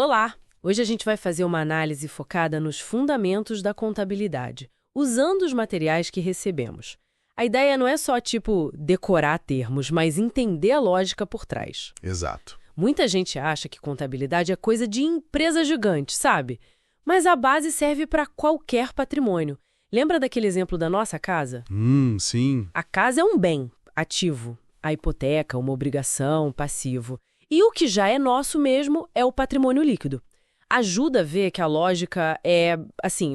Olá! Hoje a gente vai fazer uma análise focada nos fundamentos da contabilidade, usando os materiais que recebemos. A ideia não é só, decorar termos, mas entender a lógica por trás. Exato. Muita gente acha que contabilidade é coisa de empresa gigante, sabe? Mas a base serve para qualquer patrimônio. Lembra daquele exemplo da nossa casa? Sim. A casa é um bem, ativo. A hipoteca, uma obrigação, passivo. E o que já é nosso mesmo é o patrimônio líquido. Ajuda a ver que a lógica é,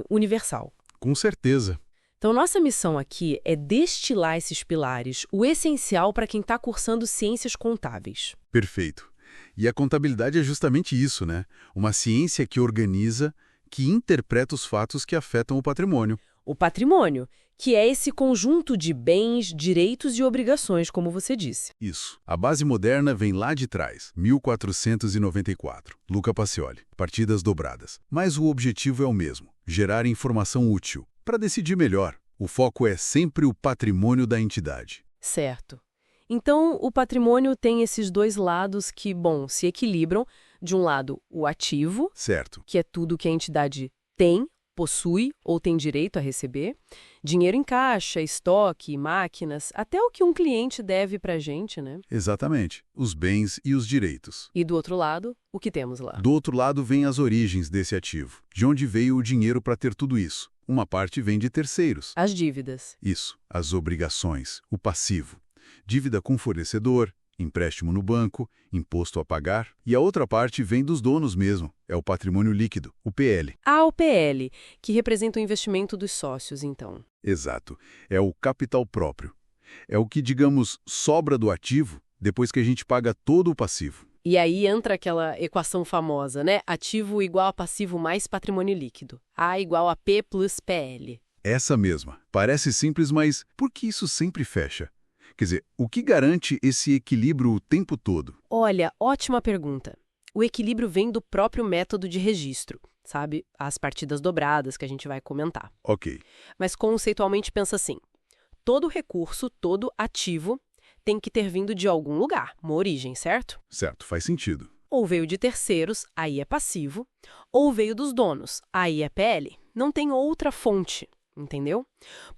universal. Com certeza. Então, nossa missão aqui é destilar esses pilares, o essencial para quem está cursando ciências contábeis. Perfeito. E a contabilidade é justamente isso, né? Uma ciência que organiza, que interpreta os fatos que afetam o patrimônio. O patrimônio, que é esse conjunto de bens, direitos e obrigações, como você disse. Isso. A base moderna vem lá de trás, 1494. Luca Pacioli. Partidas dobradas. Mas o objetivo é o mesmo, gerar informação útil. Para decidir melhor, o foco é sempre o patrimônio da entidade. Certo. Então, o patrimônio tem esses dois lados que, se equilibram. De um lado, o ativo, Certo. que é tudo que a entidade tem, possui ou tem direito a receber. Dinheiro em caixa, estoque, máquinas, até o que um cliente deve para a gente, né? Exatamente. Os bens e os direitos. E do outro lado, o que temos lá? Do outro lado vem as origens desse ativo. De onde veio o dinheiro para ter tudo isso? Uma parte vem de terceiros. As dívidas. Isso, as obrigações, o passivo. Dívida com fornecedor, empréstimo no banco, imposto a pagar. E a outra parte vem dos donos mesmo, é o patrimônio líquido, o PL. O PL, que representa o investimento dos sócios, então. Exato, é o capital próprio. É o que, digamos, sobra do ativo depois que a gente paga todo o passivo. E aí entra aquela equação famosa, né? Ativo igual a passivo mais patrimônio líquido. A igual a P plus PL. Essa mesma. Parece simples, mas por que isso sempre fecha? Quer dizer, o que garante esse equilíbrio o tempo todo? Olha, ótima pergunta. O equilíbrio vem do próprio método de registro, sabe? As partidas dobradas que a gente vai comentar. Ok. Mas conceitualmente pensa assim: todo recurso, todo ativo tem que ter vindo de algum lugar, uma origem, certo? Certo, faz sentido. Ou veio de terceiros, aí é passivo, ou veio dos donos, aí é PL. Não tem outra fonte, entendeu?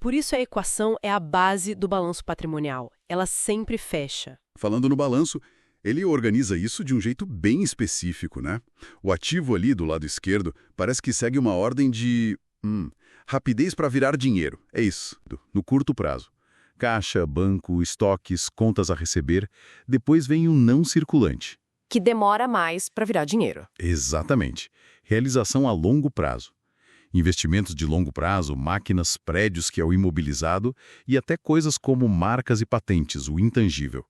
Por isso a equação é a base do balanço patrimonial. Ela sempre fecha. Falando no balanço, ele organiza isso de um jeito bem específico, né? O ativo ali do lado esquerdo parece que segue uma ordem de rapidez para virar dinheiro. É isso, no curto prazo. Caixa, banco, estoques, contas a receber. Depois vem o não circulante. Que demora mais para virar dinheiro. Exatamente. Realização a longo prazo. Investimentos de longo prazo, máquinas, prédios que é o imobilizado e até coisas como marcas e patentes, o intangível.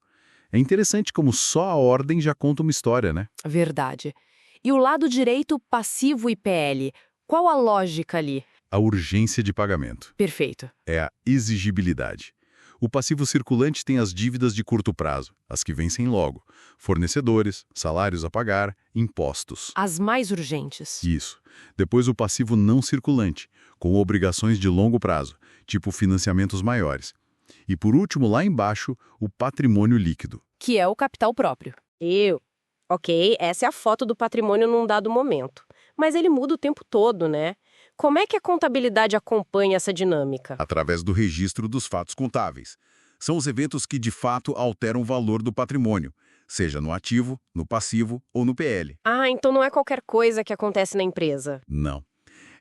É interessante como só a ordem já conta uma história, né? Verdade. E o lado direito, passivo e PL, qual a lógica ali? A urgência de pagamento. Perfeito. É a exigibilidade. O passivo circulante tem as dívidas de curto prazo, as que vencem logo. Fornecedores, salários a pagar, impostos. As mais urgentes. Isso. Depois o passivo não circulante, com obrigações de longo prazo, tipo financiamentos maiores. E por último, lá embaixo, o patrimônio líquido. Que é o capital próprio. Ok, essa é a foto do patrimônio num dado momento. Mas ele muda o tempo todo, né? Como é que a contabilidade acompanha essa dinâmica? Através do registro dos fatos contábeis. São os eventos que de fato alteram o valor do patrimônio, seja no ativo, no passivo ou no PL. Então não é qualquer coisa que acontece na empresa. Não.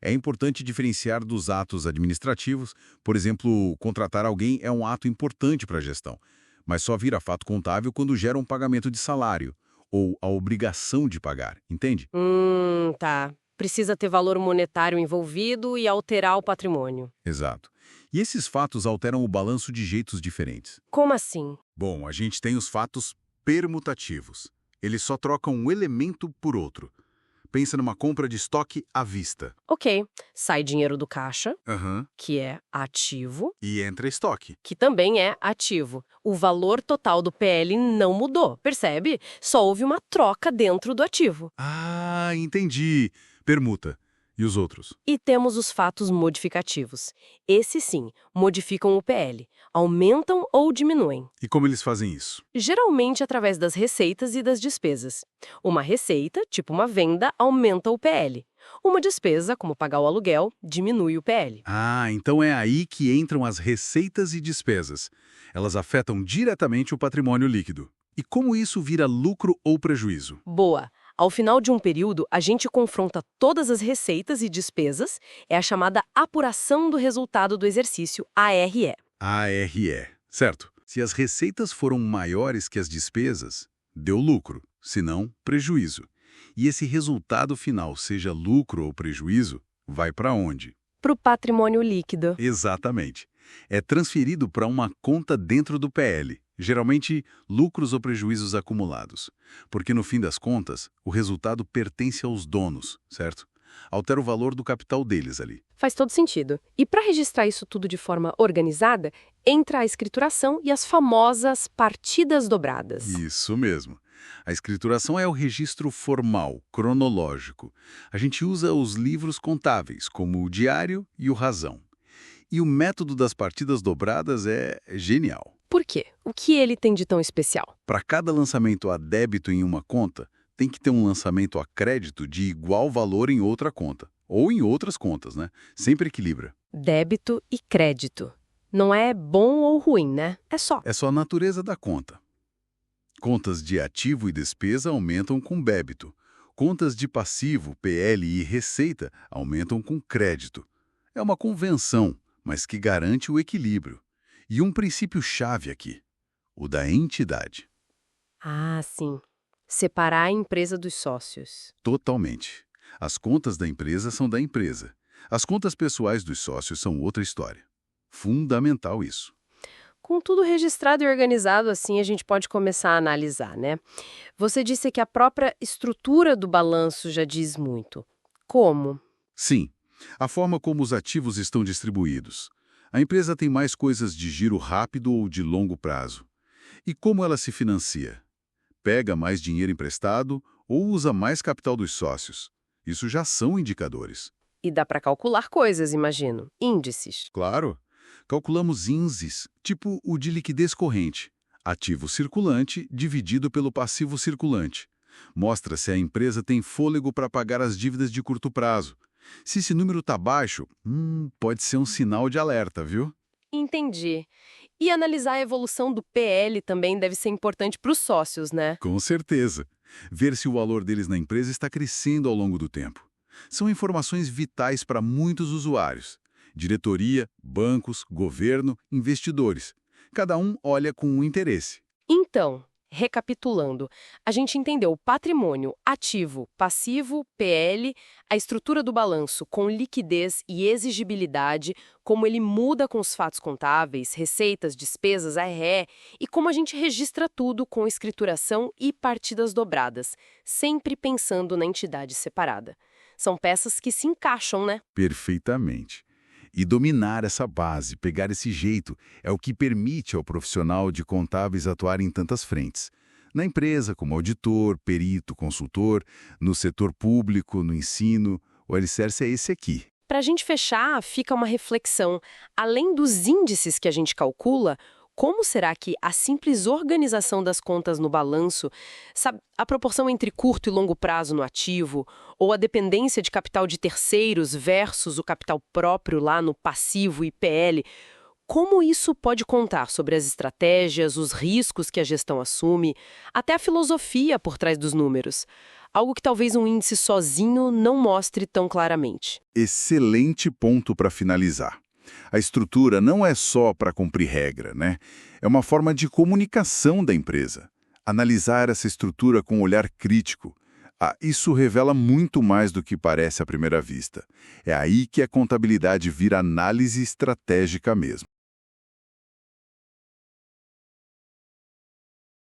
É importante diferenciar dos atos administrativos. Por exemplo, contratar alguém é um ato importante para a gestão, mas só vira fato contábil quando gera um pagamento de salário ou a obrigação de pagar, entende? Tá. Precisa ter valor monetário envolvido e alterar o patrimônio. Exato. E esses fatos alteram o balanço de jeitos diferentes. Como assim? Bom, a gente tem os fatos permutativos. Eles só trocam um elemento por outro. Pensa numa compra de estoque à vista. Ok. Sai dinheiro do caixa, Aham. que é ativo, E entra estoque. que também é ativo. O valor total do PL não mudou, percebe? Só houve uma troca dentro do ativo. Entendi. Permuta. E os outros? E temos os fatos modificativos. Esses sim, modificam o PL, aumentam ou diminuem. E como eles fazem isso? Geralmente através das receitas e das despesas. Uma receita, tipo uma venda, aumenta o PL. Uma despesa, como pagar o aluguel, diminui o PL. Ah, então é aí que entram as receitas e despesas. Elas afetam diretamente o patrimônio líquido. E como isso vira lucro ou prejuízo? Boa! Ao final de um período, a gente confronta todas as receitas e despesas, é a chamada apuração do resultado do exercício, ARE. ARE, certo. Se as receitas foram maiores que as despesas, deu lucro, se não, prejuízo. E esse resultado final, seja lucro ou prejuízo, vai para onde? Para o patrimônio líquido. Exatamente. É transferido para uma conta dentro do PL, geralmente lucros ou prejuízos acumulados. Porque no fim das contas, o resultado pertence aos donos, certo? Altera o valor do capital deles ali. Faz todo sentido. E para registrar isso tudo de forma organizada, entra a escrituração e as famosas partidas dobradas. Isso mesmo. A escrituração é o registro formal, cronológico. A gente usa os livros contábeis, como o diário e o razão. E o método das partidas dobradas é genial. Por quê? O que ele tem de tão especial? Para cada lançamento a débito em uma conta, tem que ter um lançamento a crédito de igual valor em outra conta. Ou em outras contas, né? Sempre equilibra. Débito e crédito. Não é bom ou ruim, né? É só. É só a natureza da conta. Contas de ativo e despesa aumentam com débito. Contas de passivo, PL e receita aumentam com crédito. É uma convenção, mas que garante o equilíbrio. E um princípio-chave aqui, o da entidade. Ah, sim. Separar a empresa dos sócios. Totalmente. As contas da empresa são da empresa. As contas pessoais dos sócios são outra história. Fundamental isso. Com tudo registrado e organizado assim, a gente pode começar a analisar, né? Você disse que a própria estrutura do balanço já diz muito. Como? Sim, a forma como os ativos estão distribuídos. A empresa tem mais coisas de giro rápido ou de longo prazo. E como ela se financia? Pega mais dinheiro emprestado ou usa mais capital dos sócios? Isso já são indicadores. E dá para calcular coisas, imagino. Índices. Claro. Calculamos índices, tipo o de liquidez corrente, ativo circulante dividido pelo passivo circulante. Mostra se a empresa tem fôlego para pagar as dívidas de curto prazo. Se esse número está baixo, pode ser um sinal de alerta, viu? Entendi. E analisar a evolução do PL também deve ser importante para os sócios, né? Com certeza. Ver se o valor deles na empresa está crescendo ao longo do tempo. São informações vitais para muitos usuários. Diretoria, bancos, governo, investidores. Cada um olha com um interesse. Então, recapitulando, a gente entendeu o patrimônio, ativo, passivo, PL, a estrutura do balanço com liquidez e exigibilidade, como ele muda com os fatos contábeis, receitas, despesas, ARE, e como a gente registra tudo com escrituração e partidas dobradas, sempre pensando na entidade separada. São peças que se encaixam, né? Perfeitamente. E dominar essa base, pegar esse jeito, é o que permite ao profissional de contábeis atuar em tantas frentes. Na empresa, como auditor, perito, consultor, no setor público, no ensino, o alicerce é esse aqui. Para a gente fechar, fica uma reflexão. Além dos índices que a gente calcula, como será que a simples organização das contas no balanço, sabe, a proporção entre curto e longo prazo no ativo, ou a dependência de capital de terceiros versus o capital próprio lá no passivo e PL, como isso pode contar sobre as estratégias, os riscos que a gestão assume, até a filosofia por trás dos números? Algo que talvez um índice sozinho não mostre tão claramente. Excelente ponto para finalizar. A estrutura não é só para cumprir regra, né? É uma forma de comunicação da empresa. Analisar essa estrutura com um olhar crítico. Isso revela muito mais do que parece à primeira vista. É aí que a contabilidade vira análise estratégica mesmo.